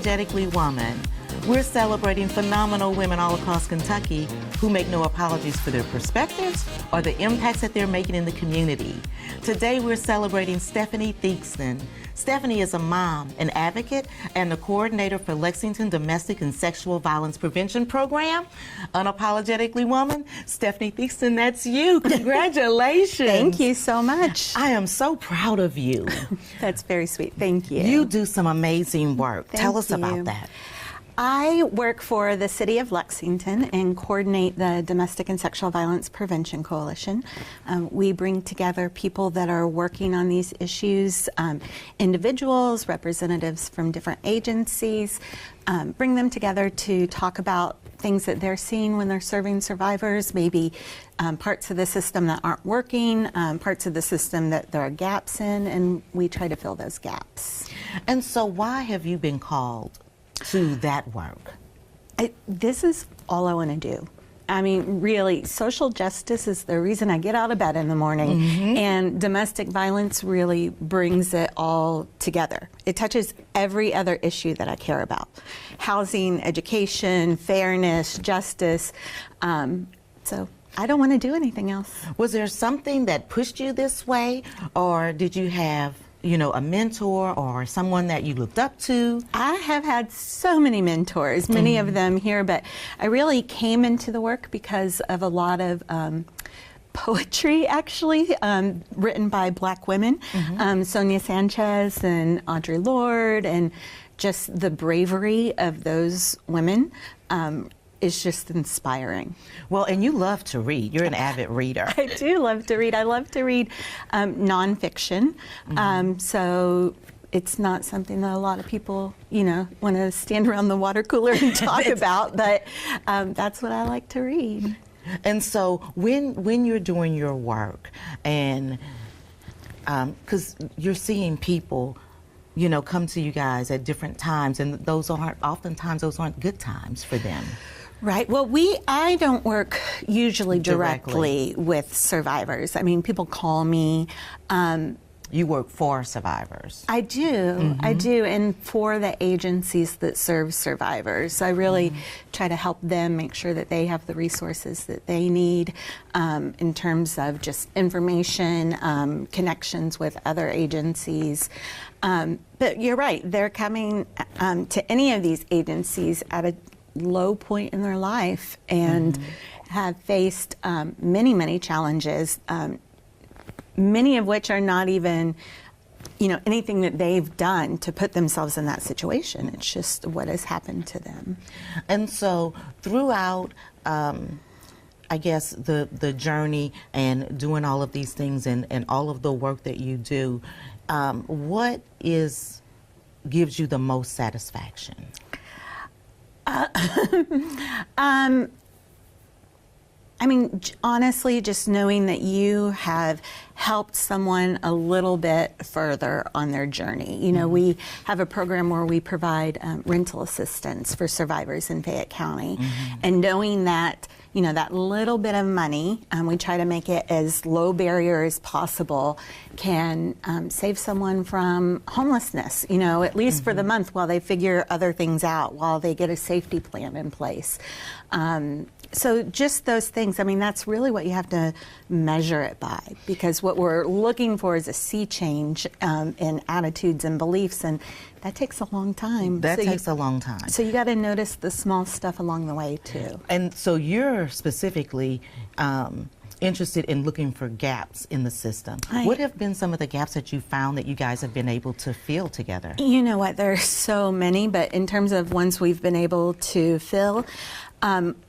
Unapologetically Woman. We're celebrating phenomenal women all across Kentucky who make no apologies for their perspectives or the impacts that they're making in the community. Today we're celebrating Stephanie Theakston. Stephanie is a mom, an advocate, and the coordinator for Lexington Domestic and Sexual Violence Prevention Program. Unapologetically Woman, Stephanie Theakston, that's you. Congratulations. Thank you so much. I am so proud of you. That's very sweet. Thank you. You do some amazing work. Tell us you. about that. I work for the City of Lexington and coordinate the Domestic and Sexual Violence Prevention Coalition. We bring together people that are working on these issues, individuals, representatives from different agencies, bring them together to talk about things that they're seeing when they're serving survivors, maybe parts of the system that aren't working, parts of the system that there are gaps in, and we try to fill those gaps. And so why have you been called to that work? This is all I want to do. I mean, really, social justice is the reason I get out of bed in the morning, and domestic violence really brings it all together. It touches every other issue that I care about: housing, education, fairness, justice. So I don't want to do anything else. Was there something that pushed you this way, or did you have a mentor or someone that you looked up to? I have had so many mentors, many of them here, but I really came into the work because of a lot of poetry, actually, written by Black women, Sonia Sanchez and Audre Lorde, and just the bravery of those women is just inspiring. Well, and you love to read. You're an avid reader. I do love to read. I love to read nonfiction. So it's not something that a lot of people, want to stand around the water cooler and talk about, but that's what I like to read. And so when you're doing your work, and because you're seeing people come to you guys at different times, and oftentimes those aren't good times for them. Right. Well, I don't work usually directly with survivors. I mean, people call me. You work for survivors. I do. I do. And for the agencies that serve survivors, I really try to help them make sure that they have the resources that they need in terms of just information, connections with other agencies. But you're right. They're coming to any of these agencies at a low point in their life and have faced many, many challenges, many of which are not even, anything that they've done to put themselves in that situation. It's just what has happened to them. And so throughout, I guess, the journey and doing all of these things and all of the work that you do, what gives you the most satisfaction? I mean, honestly, just knowing that you have helped someone a little bit further on their journey. We have a program where we provide rental assistance for survivors in Fayette County. And knowing that, that little bit of money, we try to make it as low barrier as possible, can save someone from homelessness, at least for the month while they figure other things out, while they get a safety plan in place. So just those things, I mean, that's really what you have to measure it by, because what we're looking for is a sea change in attitudes and beliefs, and that takes a long time. That takes a long time. So you got to notice the small stuff along the way, too. And so you're specifically interested in looking for gaps in the system. What have been some of the gaps that you found that you guys have been able to fill together? You know what, there are so many, but in terms of ones we've been able to fill,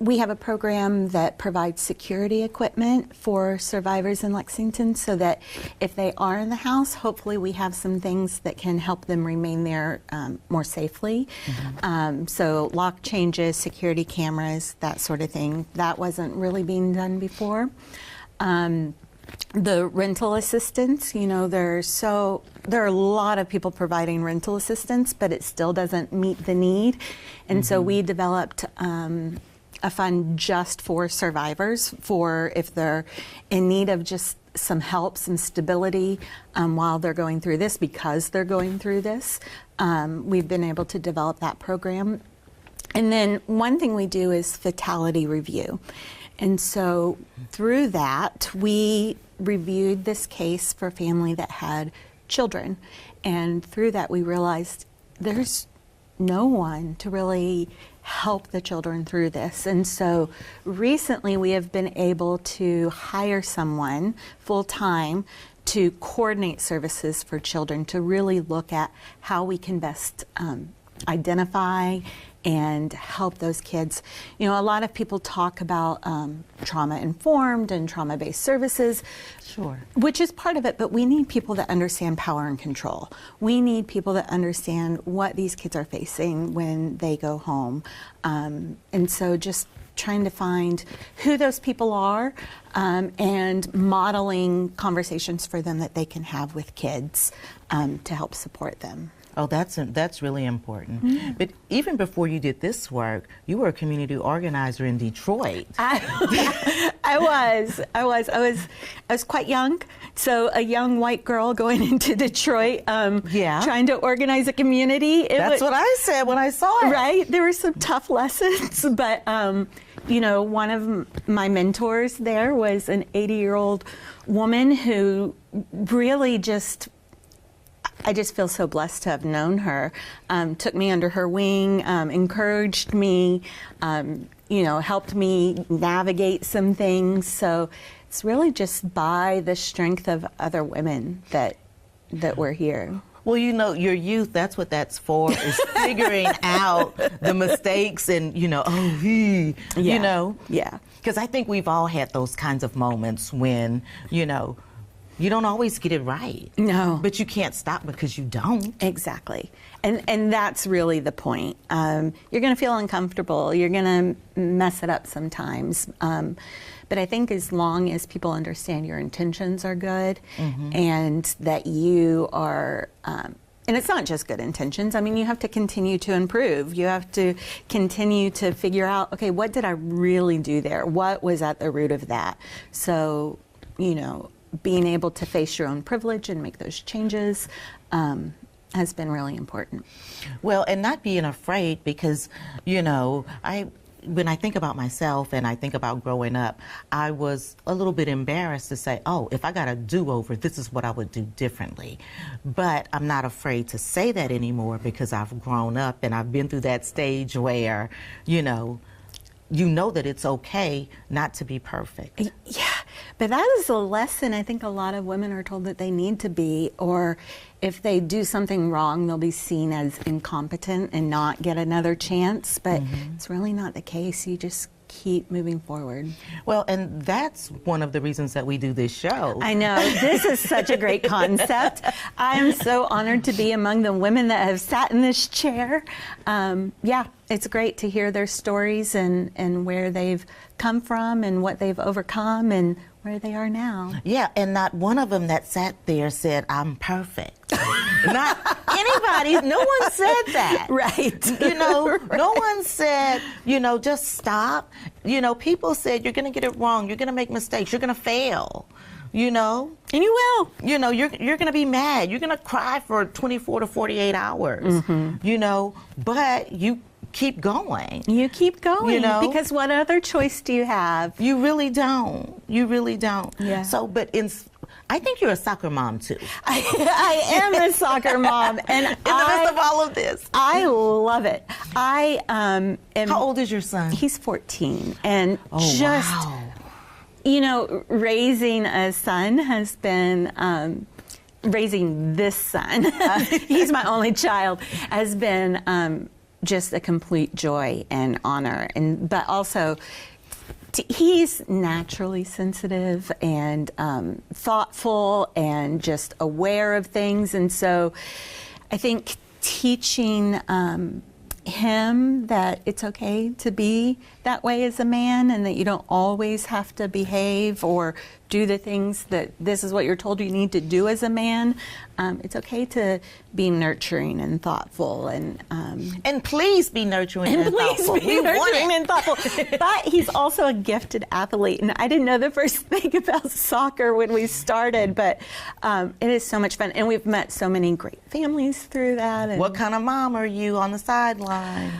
we have a program that provides security equipment for survivors in Lexington so that if they are in the house, hopefully we have some things that can help them remain there more safely. So lock changes, security cameras, that sort of thing. That wasn't really being done before. The rental assistance, there are a lot of people providing rental assistance, but it still doesn't meet the need. And so we developed a fund just for survivors, for if they're in need of just some help, some stability while they're going through this, because they're going through this. We've been able to develop that program. And then one thing we do is fatality review. And so through that, we reviewed this case for a family that had children. And through that, we realized there's no one to really help the children through this. And so recently we have been able to hire someone full-time to coordinate services for children, to really look at how we can best identify and help those kids. You know, a lot of people talk about trauma-informed and trauma-based services, Sure. which is part of it, but we need people that understand power and control. We need people that understand what these kids are facing when they go home. And so just trying to find who those people are and modeling conversations for them that they can have with kids to help support them. Oh, that's really important. But even before you did this work, you were a community organizer in Detroit. I was quite young, so a young white girl going into Detroit, trying to organize a community. That's what I said when I saw it. Right, there were some tough lessons, but you know, one of my mentors there was an 80-year-old woman who really I just feel so blessed to have known her. Took me under her wing, encouraged me, you know, helped me navigate some things. So it's really just by the strength of other women that we're here. Well, you know, your youth, that's what that's for, is figuring out the mistakes and, you know, you know. Yeah. Because I think we've all had those kinds of moments when, you know, you don't always get it right. No. But you can't stop because you don't. Exactly. And that's really the point. You're going to feel uncomfortable. You're going to mess it up sometimes. But I think as long as people understand your intentions are good and that you are, and it's not just good intentions. I mean, you have to continue to improve. You have to continue to figure out, okay, what did I really do there? What was at the root of that? So, you know, being able to face your own privilege and make those changes has been really important. Well, and not being afraid, because, you know, when I think about myself and I think about growing up, I was a little bit embarrassed to say, oh, if I got a do-over, this is what I would do differently. But I'm not afraid to say that anymore, because I've grown up and I've been through that stage where, you know that it's okay not to be perfect. Yeah, but that is a lesson I think a lot of women are told that they need to be, or if they do something wrong, they'll be seen as incompetent and not get another chance, but it's really not the case. You just keep moving forward. Well, and that's one of the reasons that we do this show. I know. This is such a great concept. I am so honored to be among the women that have sat in this chair. Yeah, it's great to hear their stories and where they've come from and what they've overcome and where they are now. Yeah, and not one of them that sat there said, I'm perfect. Not anybody. No one said that. Right. You know, no one said, you know, just stop. You know, people said, you're going to get it wrong. You're going to make mistakes. You're going to fail. You know? And you will. You know, you're going to be mad. You're going to cry for 24 to 48 hours. You know, but you keep going. You keep going. You know? Because what other choice do you have? You really don't. You really don't. Yeah. So, but I think you're a soccer mom too. I am a soccer mom, and in the midst of all of this, I love it. I am. How old is your son? He's 14, and wow. You know, raising a son has been. Raising this son, he's my only child, has been just a complete joy and honor, but also. He's naturally sensitive and thoughtful and just aware of things. And so I think teaching him that it's okay to be that way as a man and that you don't always have to behave or do the things that this is what you're told you need to do as a man. It's okay to be nurturing and thoughtful, and please be nurturing and thoughtful. Be nurturing and thoughtful. But he's also a gifted athlete, and I didn't know the first thing about soccer when we started, but it is so much fun, and we've met so many great families through that. And What kind of mom are you on the sideline?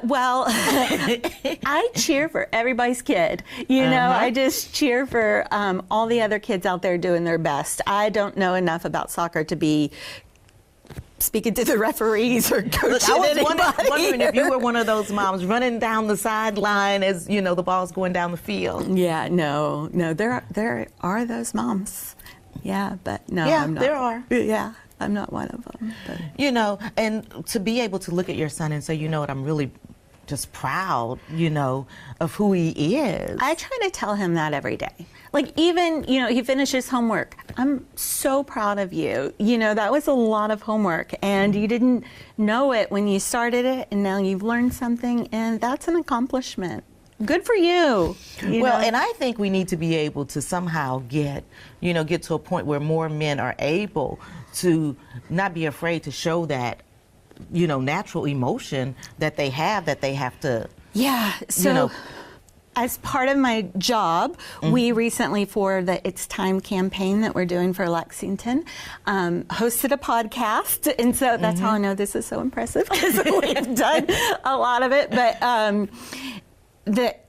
Well, I cheer for everybody's kid. You know, I just cheer for all the other kids out there doing their best. I don't know enough about soccer to be speaking to the referees or coaching I was anybody. wondering if you were one of those moms running down the sideline as, you know, the ball's going down the field. Yeah, no, there are those moms. Yeah, but no, Yeah, I'm not. there are. Yeah, I'm not one of them. But. You know, and to be able to look at your son and say, you know what, I'm really just proud, you know, of who he is. I try to tell him that every day. Like, even, you know, he finishes homework. I'm so proud of you. You know, that was a lot of homework, and you didn't know it when you started it, and now you've learned something, and that's an accomplishment. Good for you. Well, and I think we need to be able to somehow get to a point where more men are able to not be afraid to show that, you know, natural emotion that they have to. Yeah. So, you know, as part of my job, we recently, for the It's Time campaign that we're doing for Lexington, hosted a podcast. And so that's how I know this is so impressive, because we've done a lot of it. But that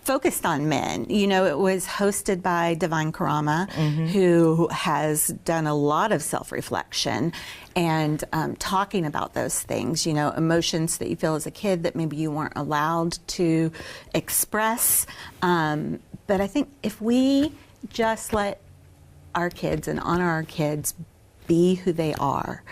focused on men. You know, it was hosted by Divine Karama, who has done a lot of self-reflection and talking about those things, you know, emotions that you feel as a kid that maybe you weren't allowed to express. But I think if we just let our kids and honor our kids be who they are,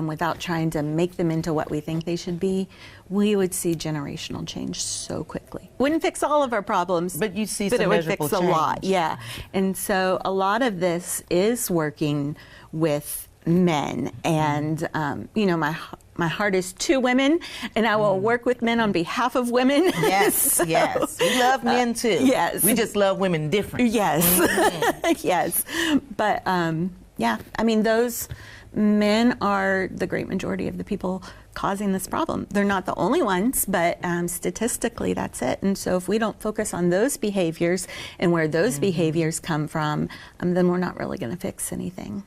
without trying to make them into what we think they should be, we would see generational change so quickly. Wouldn't fix all of our problems, but you see but some it would measurable fix a change. lot. Yeah, and so a lot of this is working with men, and you know, my heart is to women, and I will work with men on behalf of women. Yes, So, yes. We love men too. Yes. We just love women different. Yes, yes. But yeah, I mean, those men are the great majority of the people causing this problem. They're not the only ones, but statistically, that's it. And so if we don't focus on those behaviors and where those behaviors come from, then we're not really going to fix anything.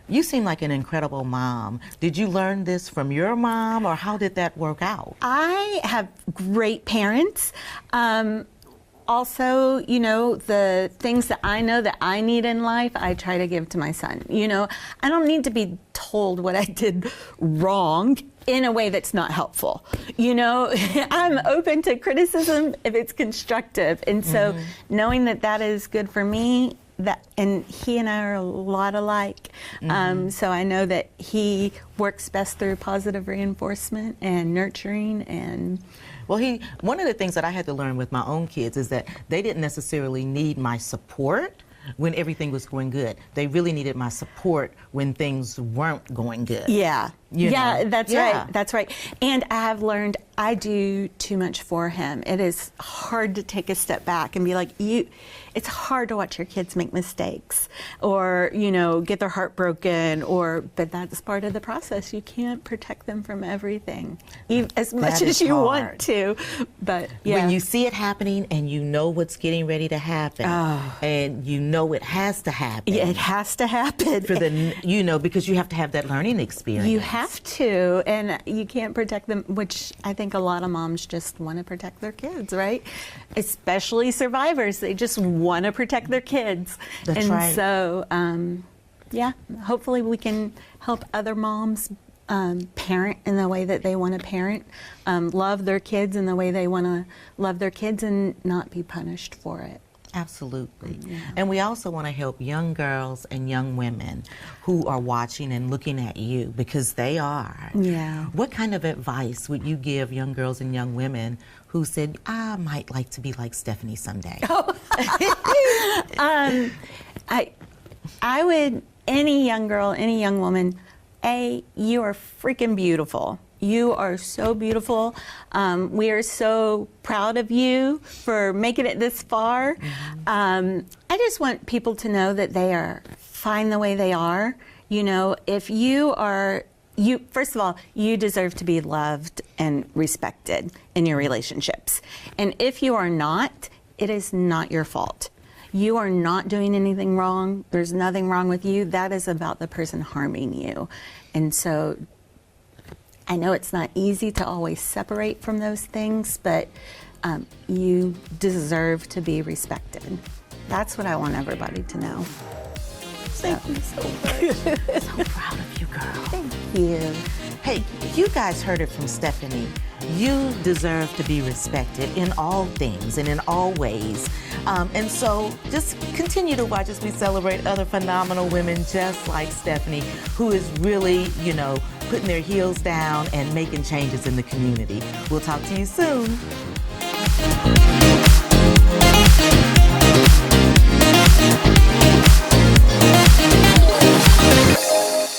You seem like an incredible mom. Did you learn this from your mom, or how did that work out? I have great parents. Also, you know, the things that I know that I need in life, I try to give to my son. You know, I don't need to be told what I did wrong in a way that's not helpful. You know, I'm open to criticism if it's constructive. And so knowing that that is good for me, and he and I are a lot alike. So I know that he works best through positive reinforcement and nurturing. And well, one of the things that I had to learn with my own kids is that they didn't necessarily need my support when everything was going good. They really needed my support when things weren't going good. yeah, You yeah, know? that's Yeah. right. That's right. And I have learned I do too much for him. It is hard to take a step back and be like, it's hard to watch your kids make mistakes or, you know, get their heart broken, but that's part of the process. You can't protect them from everything, as much as you want to. But yeah. When you see it happening and you know what's getting ready to happen, and you know it has to happen. Yeah, it has to happen. For because you have to have that learning experience. You have to, and you can't protect them, which I think a lot of moms just want to protect their kids, right? Especially survivors. They just want to protect their kids. That's right. And so, yeah, hopefully we can help other moms parent in the way that they want to parent, love their kids in the way they want to love their kids, and not be punished for it. Absolutely. Yeah. And we also want to help young girls and young women who are watching and looking at you, because they are. Yeah. What kind of advice would you give young girls and young women who said, I might like to be like Stephanie someday? I would, any young girl, any young woman, you are freaking beautiful. You are so beautiful. We are so proud of you for making it this far. I just want people to know that they are fine the way they are. You know, if you are, first of all, you deserve to be loved and respected in your relationships. And if you are not, it is not your fault. You are not doing anything wrong. There's nothing wrong with you. That is about the person harming you. And so I know it's not easy to always separate from those things, but you deserve to be respected. That's what I want everybody to know. Thank you so much. So proud of you, girl. Thank you. Hey, you guys heard it from Stephanie. You deserve to be respected in all things and in all ways. And so just continue to watch as we celebrate other phenomenal women just like Stephanie, who is really, you know, putting their heels down and making changes in the community. We'll talk to you soon.